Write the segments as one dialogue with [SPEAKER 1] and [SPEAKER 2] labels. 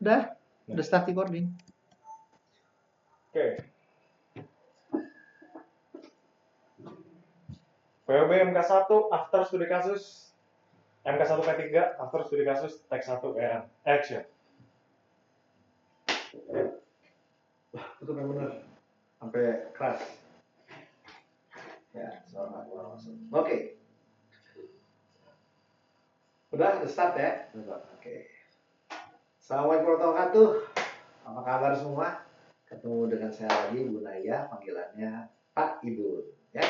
[SPEAKER 1] Udah start recording.
[SPEAKER 2] Oke. POB MK1 after studi kasus, MK1 P3 after studi kasus, teks 1 EN. Action.
[SPEAKER 1] Itu benar-benar sampai keras. Ya, selamat masuk. Oke. Udah start ya? Oke. Assalamualaikum warahmatullahi wabarakatuh. Apa kabar semua? Ketemu dengan saya lagi, Bu Naya, panggilannya Pak Ibu. Ya.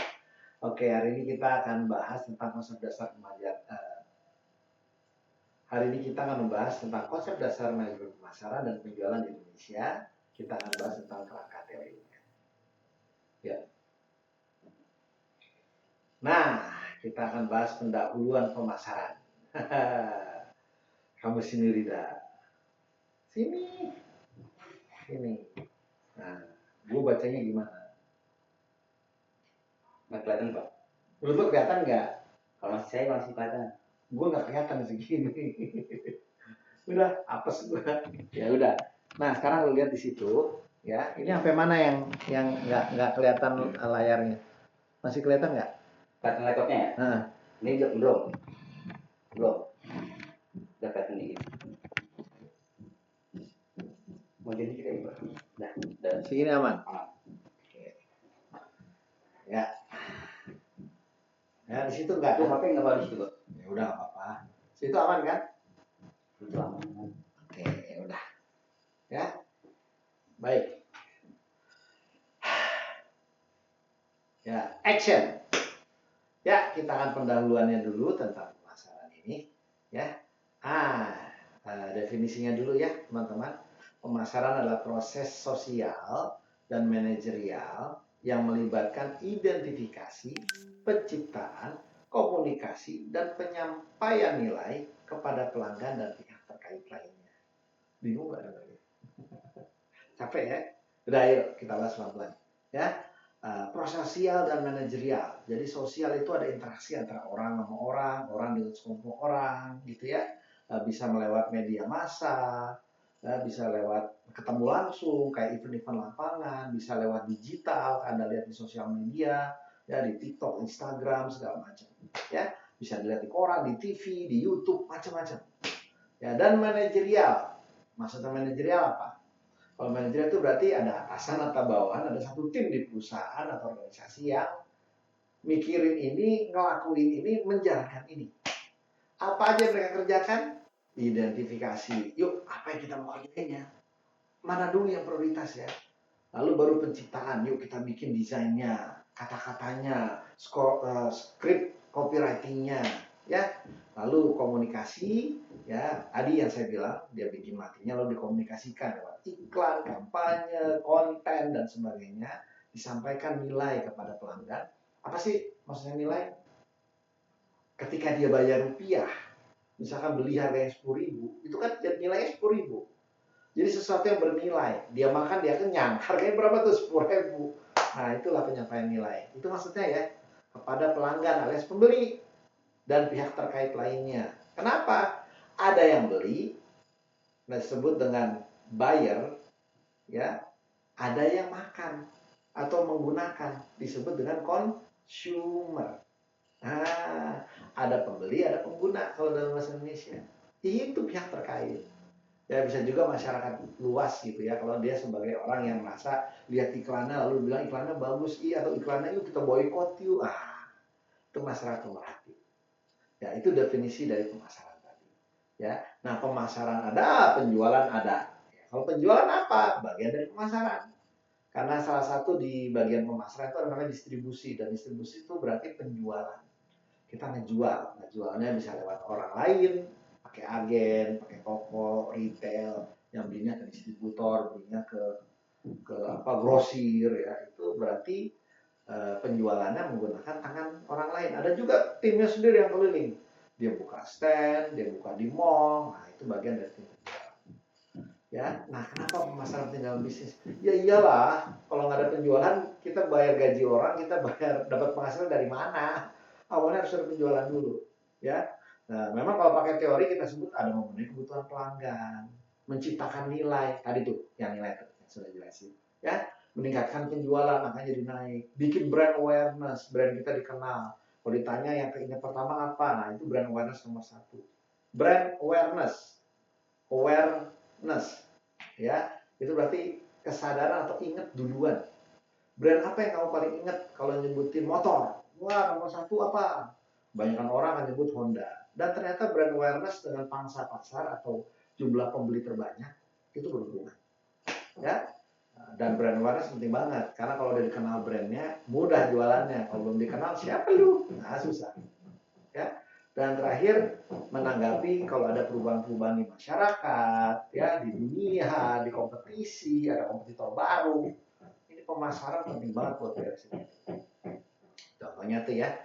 [SPEAKER 1] Oke, hari ini kita akan bahas tentang konsep dasar Hari ini kita akan membahas tentang konsep dasar manajemen pemasaran dan penjualan di Indonesia. Kita akan bahas tentang kerangka teorinya. Ya. Nah, kita akan bahas pendahuluan pemasaran. Kamu sini, Rida. Sini. Sini. Nah, gue bacanya gimana?
[SPEAKER 3] Nggak kelihatan, Pak.
[SPEAKER 1] Menurut lo kelihatan nggak?
[SPEAKER 3] Kalau saya masih kelihatan.
[SPEAKER 1] Gue nggak kelihatan segini. Udah, apes gue. Ya udah. Nah, sekarang lo lihat di situ. Ya, ini sampai mana yang nggak kelihatan layarnya? Masih kelihatan nggak?
[SPEAKER 3] Kelihatan laptopnya ya?
[SPEAKER 1] Nah,
[SPEAKER 3] Ini belum. Udah kelihatan dikit. Mau jadi kita ini, Pak. Udah.
[SPEAKER 1] segini aman.
[SPEAKER 3] Aman.
[SPEAKER 1] Ya. Ya, di situ nggak
[SPEAKER 3] Itu
[SPEAKER 1] ada.
[SPEAKER 3] HP nggak bawa di situ, Pak.
[SPEAKER 1] Ya udah nggak apa-apa. Situ aman kan?
[SPEAKER 3] Itu aman.
[SPEAKER 1] Oke, ya udah. Ya. Baik. Ya, action. Ya, kita akan pendahuluannya dulu tentang pemasaran ini. Ya. Definisinya dulu ya, teman-teman. Pemasaran adalah proses sosial dan manajerial yang melibatkan identifikasi, penciptaan, komunikasi, dan penyampaian nilai kepada pelanggan dan pihak terkait lainnya. Bingung nggak dengarnya? Capek ya? Udah, ayo kita bahas pelan-pelan. Ya, proses sosial dan manajerial. Jadi sosial itu ada interaksi antara orang sama orang, orang dengan sekelompok orang, gitu ya. Bisa melewat media massa, bisa lewat ketemu langsung, kayak event-event lapangan, bisa lewat digital, Anda lihat di sosial media, ya di TikTok, Instagram, segala macam. Ya, bisa dilihat di koran, di TV, di YouTube, macam-macam. Ya, dan manajerial. Maksudnya manajerial apa? Kalau manajerial itu berarti ada atasan atau bawahan, ada satu tim di perusahaan atau organisasi yang mikirin ini, ngelakuin ini, menjalankan ini. Apa aja mereka kerjakan? Identifikasi. Yuk, apa yang kita mau kerjainnya? Mana dulu yang prioritas ya? Lalu baru penciptaan. Yuk kita bikin desainnya, kata-katanya, script copywritingnya, ya. Lalu komunikasi, ya. Tadi yang saya bilang, dia bikin matinya lalu dikomunikasikan lewat iklan, kampanye, konten dan sebagainya. Disampaikan nilai kepada pelanggan. Apa sih maksudnya nilai? Ketika dia bayar rupiah, misalkan beli harganya 10.000, itu kan nilainya 10.000. Jadi sesuatu yang bernilai, dia makan dia kenyang, harganya berapa tuh? 10.000. Nah, itulah penyampaian nilai. Itu maksudnya ya, kepada pelanggan alias pembeli dan pihak terkait lainnya. Kenapa? Ada yang beli, disebut dengan buyer, ya. Ada yang makan atau menggunakan, disebut dengan consumer. Nah, ada pembeli, ada pengguna kalau dalam bahasa Indonesia. Itu pihak terkait. Ya bisa juga masyarakat luas gitu ya, kalau dia sebagai orang yang merasa lihat iklannya lalu bilang iklannya bagus, atau iklannya yuk kita boikot yuk. Itu masyarakat pemerhati. Ya, itu definisi dari pemasaran tadi. Ya. Nah, pemasaran ada, penjualan ada. Ya, kalau penjualan apa? Bagian dari pemasaran. Karena salah satu di bagian pemasaran itu ada namanya distribusi, dan distribusi itu berarti penjualan. Kita ngejualnya bisa lewat orang lain, pakai agen, pakai toko, retail, yang belinya ke distributor, belinya ke grosir ya. Itu berarti penjualannya menggunakan tangan orang lain. Ada juga timnya sendiri yang keliling. Dia buka stand, dia buka di mall. Nah, itu bagian dari tim penjualan. Ya, nah kenapa pemasaran penting dalam bisnis? Ya iyalah, kalau nggak ada penjualan, kita bayar gaji orang, kita bayar dapat penghasilan dari mana? Awalnya harus ada penjualan dulu, ya. Nah, memang kalau pakai teori kita sebut ada memenuhi kebutuhan pelanggan. menciptakan nilai tadi tuh, yang nilai tuh, yang sudah jelasin, ya, meningkatkan penjualan makanya jadi naik, bikin brand awareness, brand kita dikenal. Kalau ditanya yang keinget pertama apa, nah itu brand awareness nomor satu. Brand awareness, ya, itu berarti kesadaran atau inget duluan. Brand apa yang kamu paling inget kalau nyebutin motor? Wah, nomor satu apa? Banyakan orang akan nyebut Honda. Dan ternyata brand awareness dengan pangsa pasar atau jumlah pembeli terbanyak itu berhubungan. Ya, dan brand awareness penting banget karena kalau udah dikenal brandnya mudah jualannya. Kalau belum dikenal siapa lu? Nah, susah. Ya. Dan terakhir menanggapi kalau ada perubahan-perubahan di masyarakat, ya, di dunia, di kompetisi, ada kompetitor baru. Ini pemasaran penting banget buat BRC. Contohnya tuh ya,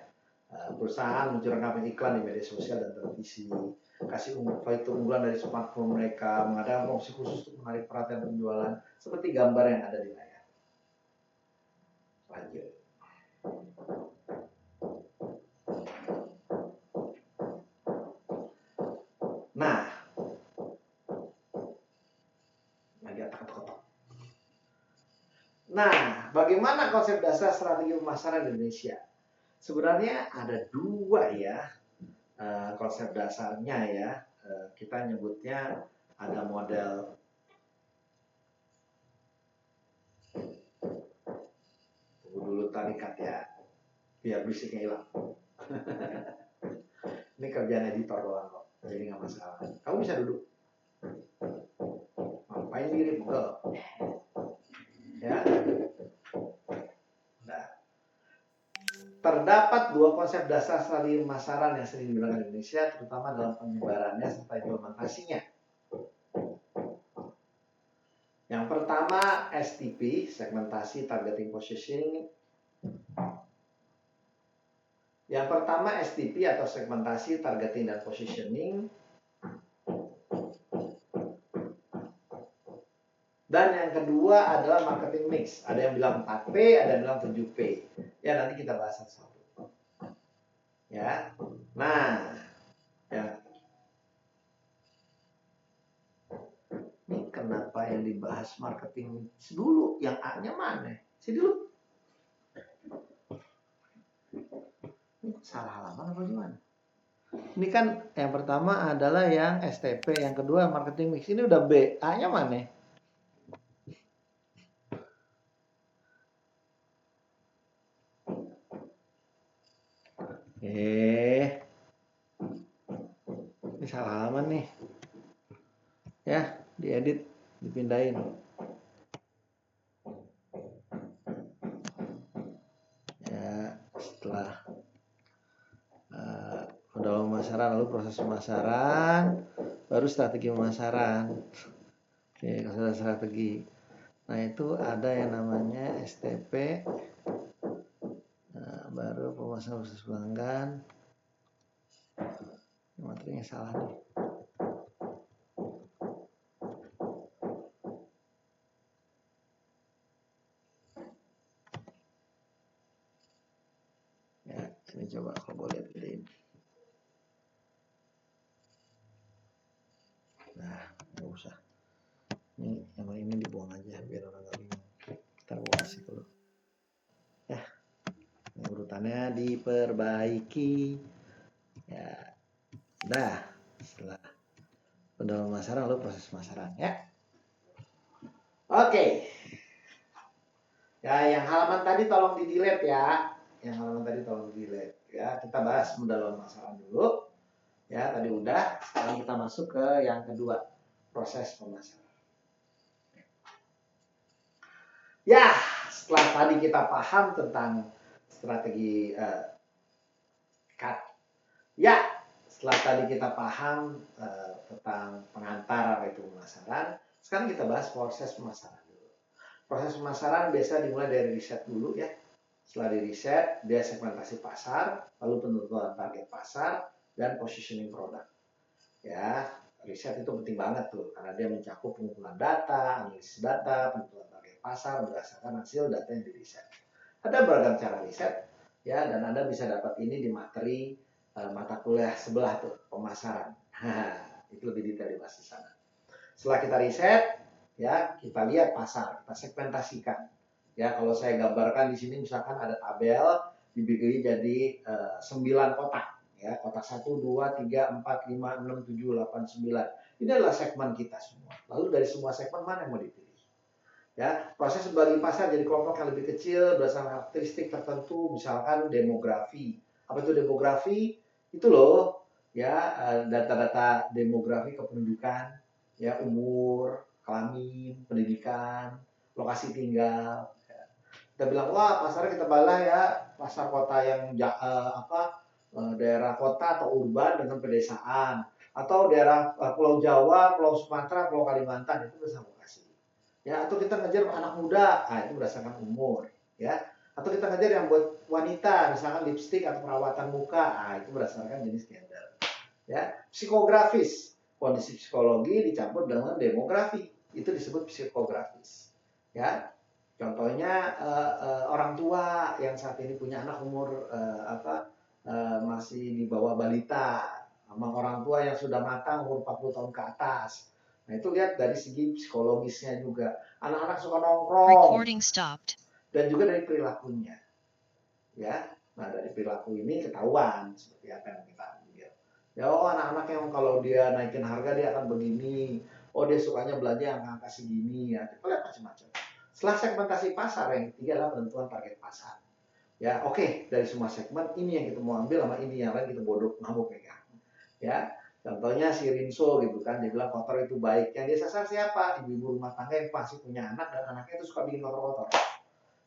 [SPEAKER 1] perusahaan mencurahkan iklan di media sosial dan televisi, kasih fitur unggulan dari smartphone mereka, mengadakan promosi khusus untuk menarik perhatian penjualan, seperti gambar yang ada di layar. Lanjut. Nah, lagi ketok-ketok. Nah, bagaimana konsep dasar strategi pemasaran di Indonesia? Sebenarnya ada dua ya konsep dasarnya ya. Kita nyebutnya ada model tunggu dulu tarikat ya, biar berisiknya hilang. Ini kerjaan editor doang kok, jadi nggak masalah. Kamu bisa duduk. Ngapain diri pegel? Ya. Nah, terdapat dua konsep dasar strategi pemasaran yang sering digunakan di Indonesia, terutama dalam penyebarannya serta implementasinya. Yang pertama STP, segmentasi targeting positioning. Yang pertama STP atau segmentasi targeting dan positioning. Dan yang kedua adalah marketing mix. Ada yang bilang 4P, ada yang bilang 7P. Ya, nanti kita bahas satu-satu. Ya. Nah, ya. Ini kenapa yang dibahas marketing mix dulu? Yang A-nya mana? Sini dulu. Ini salah halaman apa gimana? Ini kan yang pertama adalah yang STP, yang kedua marketing mix. Ini udah B, A-nya mana? Ini salah halaman nih. Ya, diedit, dipindahin. Ya, setelah modal pemasaran, lalu proses pemasaran, baru strategi pemasaran. Oke, kalau strategi. Nah, itu ada yang namanya STP, baru pemasaran khusus pelanggan. Materinya salah nih. Ya, sini coba kalau boleh pilih. Nah, nggak usah. Ini dibuang aja biar orang nggak bingung. Kita kasih dulu. Ya, ini urutannya diperbaiki. Ya, dah. Setelah pendalaman pemasaran lalu proses pemasaran ya. Oke. Ya, yang halaman tadi tolong di-delete ya. Yang halaman tadi tolong di-delete ya. Kita bahas pendalaman pemasaran dulu. Ya, tadi udah. Sekarang kita masuk ke yang kedua, proses pemasaran. Ya, setelah tadi kita paham tentang strategi ya, setelah tadi kita paham tentang pengantar apa itu pemasaran, sekarang kita bahas proses pemasaran dulu. Proses pemasaran biasa dimulai dari riset dulu ya. Setelah di riset, dia segmentasi pasar, lalu penentuan target pasar, dan positioning produk. Ya, riset itu penting banget tuh, karena dia mencakup pengumpulan data, analisis data, penentuan target pasar berdasarkan hasil data yang diriset. Ada beragam cara riset, ya, dan Anda bisa dapat ini di materi mata kuliah sebelah tuh, pemasaran. Itu lebih detail dibahas di sana. Setelah kita riset, ya kita lihat pasar, kita segmentasikan. Ya kalau saya gambarkan di sini misalkan ada tabel dibagi jadi 9 kotak. Ya, kotak 1, 2, 3, 4, 5, 6, 7, 8, 9. Ini adalah segmen kita semua. Lalu dari semua segmen mana yang mau dipilih? Ya, proses bagi pasar jadi kelompok yang lebih kecil berdasarkan karakteristik tertentu, misalkan demografi. Apa itu demografi? Itu loh, ya data-data demografi kependudukan, ya umur, kelamin, pendidikan, lokasi tinggal. Kita bilang wah pasarnya kita balah ya pasar kota yang daerah kota atau urban dengan pedesaan atau daerah Pulau Jawa, Pulau Sumatera, Pulau Kalimantan itu bersama lokasi. Ya atau kita ngejar anak muda, itu berdasarkan umur, ya. Atau kita ngejar yang buat wanita, misalkan lipstik atau perawatan muka, itu berdasarkan jenis gender. Ya, psikografis, kondisi psikologi dicampur dengan demografi, itu disebut psikografis. Ya, contohnya orang tua yang saat ini punya anak umur masih di bawah balita, sama orang tua yang sudah matang umur 40 tahun ke atas. Nah itu lihat dari segi psikologisnya juga. Anak-anak suka nongkrong dan juga dari perilakunya. Ya, nah dari perilaku ini ketahuan seperti apa yang kita ambil. Ya oh anak-anak yang kalau dia naikin harga dia akan begini. Oh dia sukanya belanja yang angka segini ya. Kita lihat macam-macam. Setelah segmentasi pasar, yang ketiga adalah penentuan target pasar. Ya oke, dari semua segmen ini yang kita mau ambil sama ini yang lain kita bodoh nggak mau pegang. Ya contohnya si Rinso gitu kan, dia bilang kotor itu baik. Yang dia sasar siapa? Ibu-ibu rumah tangga yang pasti punya anak dan anaknya itu suka bikin kotor-kotor.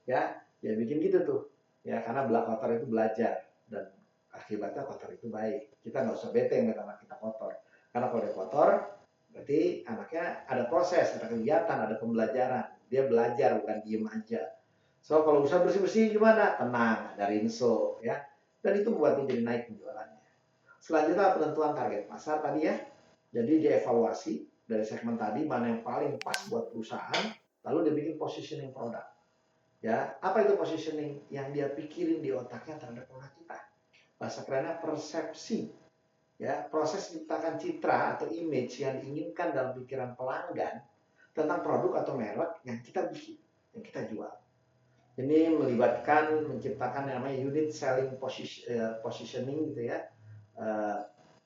[SPEAKER 1] Ya dia bikin gitu tuh. Ya karena kotor itu belajar dan akibatnya kotor itu baik. Kita nggak usah bete ngeliat anak kita kotor. Karena kalau dia kotor, berarti anaknya ada proses, ada kegiatan, ada pembelajaran. Dia belajar bukan diem aja. So kalau bisa bersih-bersih gimana? Tenang, ada Rinso ya. Dan itu membuat dia jadi naik penjualannya. Selanjutnya penentuan target pasar tadi ya. Jadi dievaluasi dari segmen tadi mana yang paling pas buat perusahaan, lalu dia bikin positioning produk. Ya, apa itu positioning? Yang dia pikirin di otaknya terhadap produk kita. Bahasa kerennya persepsi. Ya, proses menciptakan citra atau image yang diinginkan dalam pikiran pelanggan tentang produk atau merek yang kita bikin, yang kita jual. Ini melibatkan menciptakan yang namanya unit selling positioning gitu ya,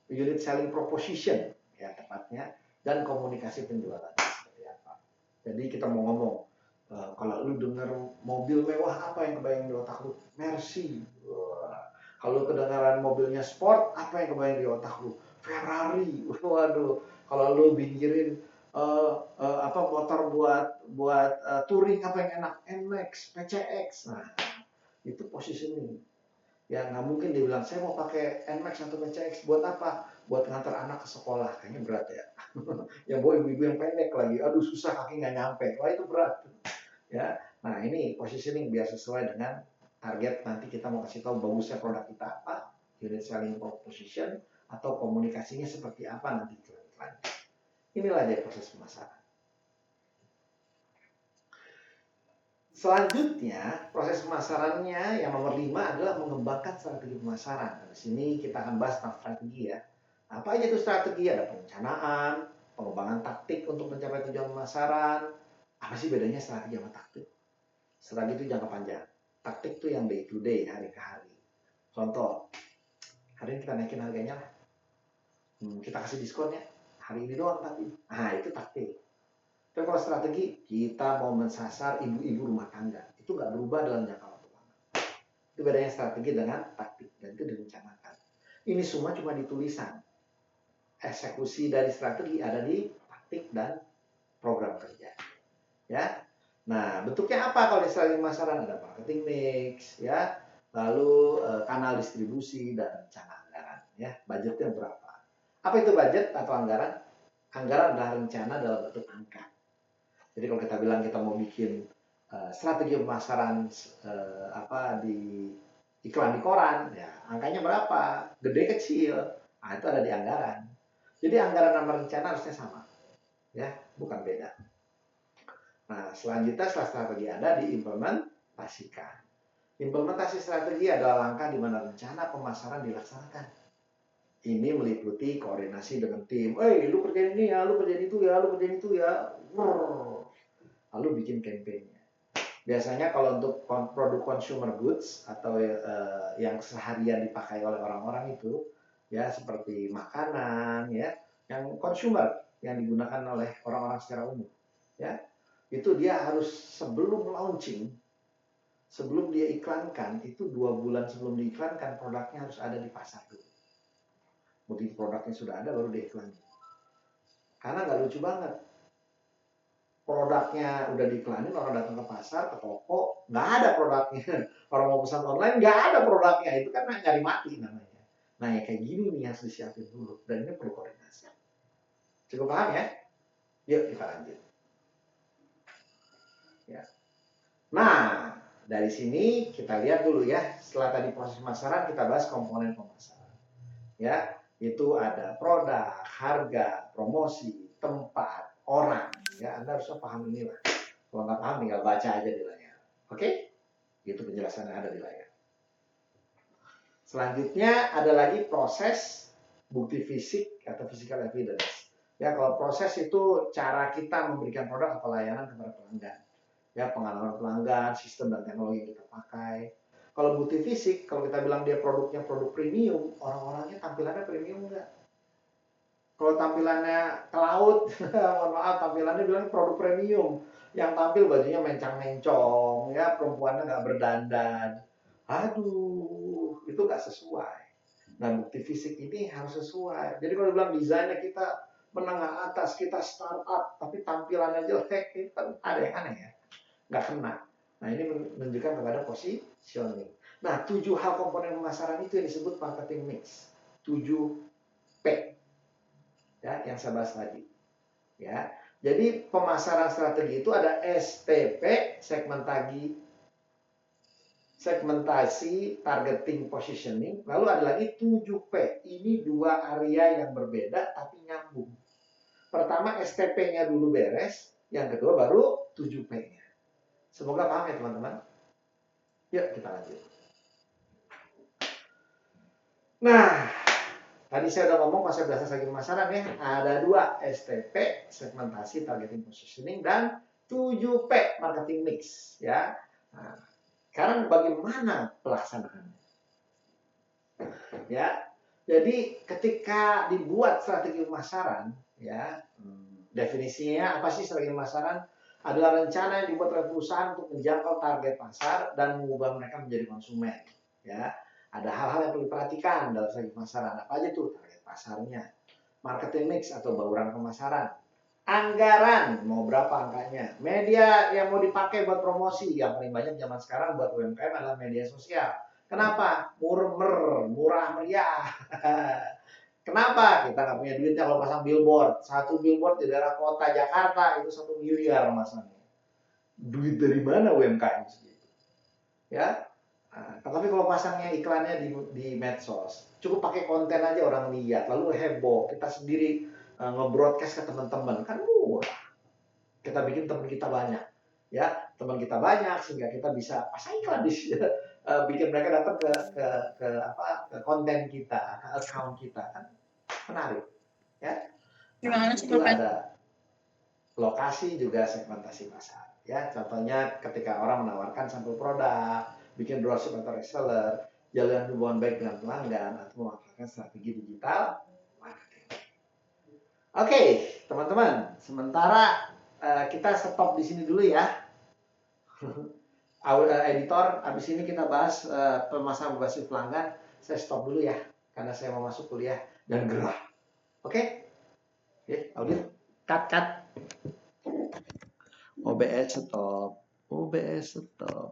[SPEAKER 1] unit selling proposition ya tepatnya, dan komunikasi penjualan seperti apa. Jadi kita mau ngomong, kalau lu denger mobil mewah apa yang kebayang di otak lu? Mercy. Kalau kedengaran mobilnya sport apa yang kebayang di otak lu? Ferrari. Waduh. Kalau lu pikirin motor buat touring apa yang enak? NMAX, PCX. Nah, itu positioning. Ya nggak mungkin dia bilang saya mau pakai NMAX atau PCX buat apa? Buat ngantar anak ke sekolah. Kayaknya berat ya. Yang bawa ibu-ibu yang pendek lagi. Aduh susah kaki nggak nyampe. Wah itu berat. Ya. Nah ini positioning biar sesuai dengan target nanti kita mau kasih tahu bagusnya produk kita apa, unit selling proposition atau komunikasinya seperti apa nanti iklan-iklan. Inilah dia proses pemasaran. Selanjutnya, proses pemasarannya yang nomor 5 adalah mengembangkan strategi pemasaran. Nah, di sini kita akan bahas tentang strategi ya. Apa aja itu strategi? Ada perencanaan, pengembangan taktik untuk mencapai tujuan pemasaran. Apa sih bedanya strategi sama taktik? Strategi itu jangka panjang. Taktik itu yang day to day, hari ke hari. Contoh, hari ini kita naikin harganya lah. Kita kasih diskon ya. Hari ini doang tapi. Nah, itu taktik. Tapi kalau strategi, kita mau mensasar ibu-ibu rumah tangga. Itu nggak berubah dalam jangka waktu lama. Itu bedanya strategi dengan taktik. Dan itu direncanakan. Ini semua cuma di tulisan. Eksekusi dari strategi ada di taktik dan program kerja. Ya. Nah, bentuknya apa kalau di strategi pemasaran? Ada marketing mix, ya. Lalu kanal distribusi dan rencana anggaran. Ya. Budgetnya berapa? Apa itu budget atau anggaran? Anggaran adalah rencana dalam bentuk angka. Jadi kalau kita bilang kita mau bikin strategi pemasaran di iklan di koran, ya angkanya berapa? Gede kecil, nah itu ada di anggaran. Jadi anggaran sama rencana harusnya sama, ya bukan beda. Nah selanjutnya setelah strategi ada diimplementasikan. Implementasi strategi adalah langkah di mana rencana pemasaran dilaksanakan. Ini meliputi koordinasi dengan tim. Lu kerjain ini ya, lu kerjain itu ya, lu kerjain itu ya. Lalu bikin campaign-nya. Biasanya kalau untuk produk consumer goods atau yang seharian dipakai oleh orang-orang itu, ya seperti makanan, ya, yang consumer yang digunakan oleh orang-orang secara umum, ya, itu dia harus sebelum launching, sebelum dia iklankan, itu 2 bulan sebelum diiklankan produknya harus ada di pasar dulu. Begitu produknya sudah ada baru diiklanin. Karena nggak lucu banget. Produknya udah diiklanin, orang datang ke pasar, ke toko, nggak ada produknya. Orang mau pesan online, nggak ada produknya. Itu kan nyari mati namanya. Nah, ya kayak gini nih harus disiapin dulu. Dan ini perlu koordinasi. Cukup paham ya? Yuk kita lanjut. Ya. Nah, dari sini kita lihat dulu ya. Setelah tadi proses pemasaran, kita bahas komponen pemasaran. Ya, itu ada produk, harga, promosi, tempat, orang. Ya, Anda harus paham inilah. Kalau nggak paham, tinggal baca aja di layar. Oke? Itu penjelasannya ada di layar. Selanjutnya ada lagi proses bukti fisik atau physical evidence. Ya, kalau proses itu cara kita memberikan produk atau layanan kepada pelanggan. Ya, pengalaman pelanggan, sistem dan teknologi yang kita pakai. Kalau bukti fisik, kalau kita bilang dia produknya produk premium, orang-orangnya tampilannya premium enggak? Kalau tampilannya ke laut, mohon maaf, tampilannya bilang produk premium. Yang tampil bajunya mencang-mencong, ya, perempuannya nggak berdandan. Aduh, itu nggak sesuai. Nah, bukti fisik ini harus sesuai. Jadi kalau bilang desainnya kita menengah atas, kita startup, tapi tampilannya jelek, itu kan ada yang aneh ya. Nggak kena. Nah, ini menunjukkan kepada positioning. Nah, 7 hal komponen pemasaran itu yang disebut marketing mix. 7P. Ya, yang saya bahas tadi. Ya. Jadi pemasaran strategi itu ada STP, segmentasi, targeting, positioning. Lalu ada lagi 7P. Ini 2 area yang berbeda tapi nyambung. Pertama STP-nya dulu beres, yang kedua baru 7P-nya. Semoga paham ya teman-teman. Yuk kita lanjut. Nah, tadi saya udah ngomong konsep dasar strategi pemasaran ya. Ada 2, STP, segmentasi, targeting, positioning, dan 7P, marketing mix. Ya. Nah, sekarang bagaimana pelaksanaannya? Ya, jadi ketika dibuat strategi pemasaran, ya, definisinya apa sih strategi pemasaran? Adalah rencana yang dibuat oleh perusahaan untuk menjangkau target pasar dan mengubah mereka menjadi konsumen. Ya, ada hal-hal yang perlu diperhatikan dalam strategi pemasaran. Apa aja tuh? Target pasarnya, marketing mix atau bauran pemasaran, anggaran mau berapa angkanya, media yang mau dipakai buat promosi. Yang paling banyak zaman sekarang buat UMKM adalah media sosial. Kenapa? Murah meriah. Kenapa? Kita nggak punya duitnya kalau pasang billboard. 1 billboard di daerah kota Jakarta itu 1 miliar masanya. Duit dari mana UMKM segitu? Ya. Nah, tapi kalau pasangnya iklannya di medsos, cukup pakai konten aja orang lihat, lalu heboh. Kita sendiri nge-broadcast ke teman-teman, kan murah. Kita bikin teman kita banyak. Ya, teman kita banyak sehingga kita bisa pasang iklan di bikin mereka datang ke konten kita, ke account kita, kan menarik, ya. Nah, itu ada lokasi juga segmentasi pasar, ya. Contohnya ketika orang menawarkan sampel produk, bikin dropship atau reseller, jalan hubungan baik dengan pelanggan atau memanfaatkan strategi digital marketing. Oke, teman-teman, sementara kita stop di sini dulu ya. Editor, habis ini kita bahas pemasaran berbasis pelanggan. Saya stop dulu ya, karena saya mau masuk kuliah dan gerah. Oke? Audit, cut. OBS stop.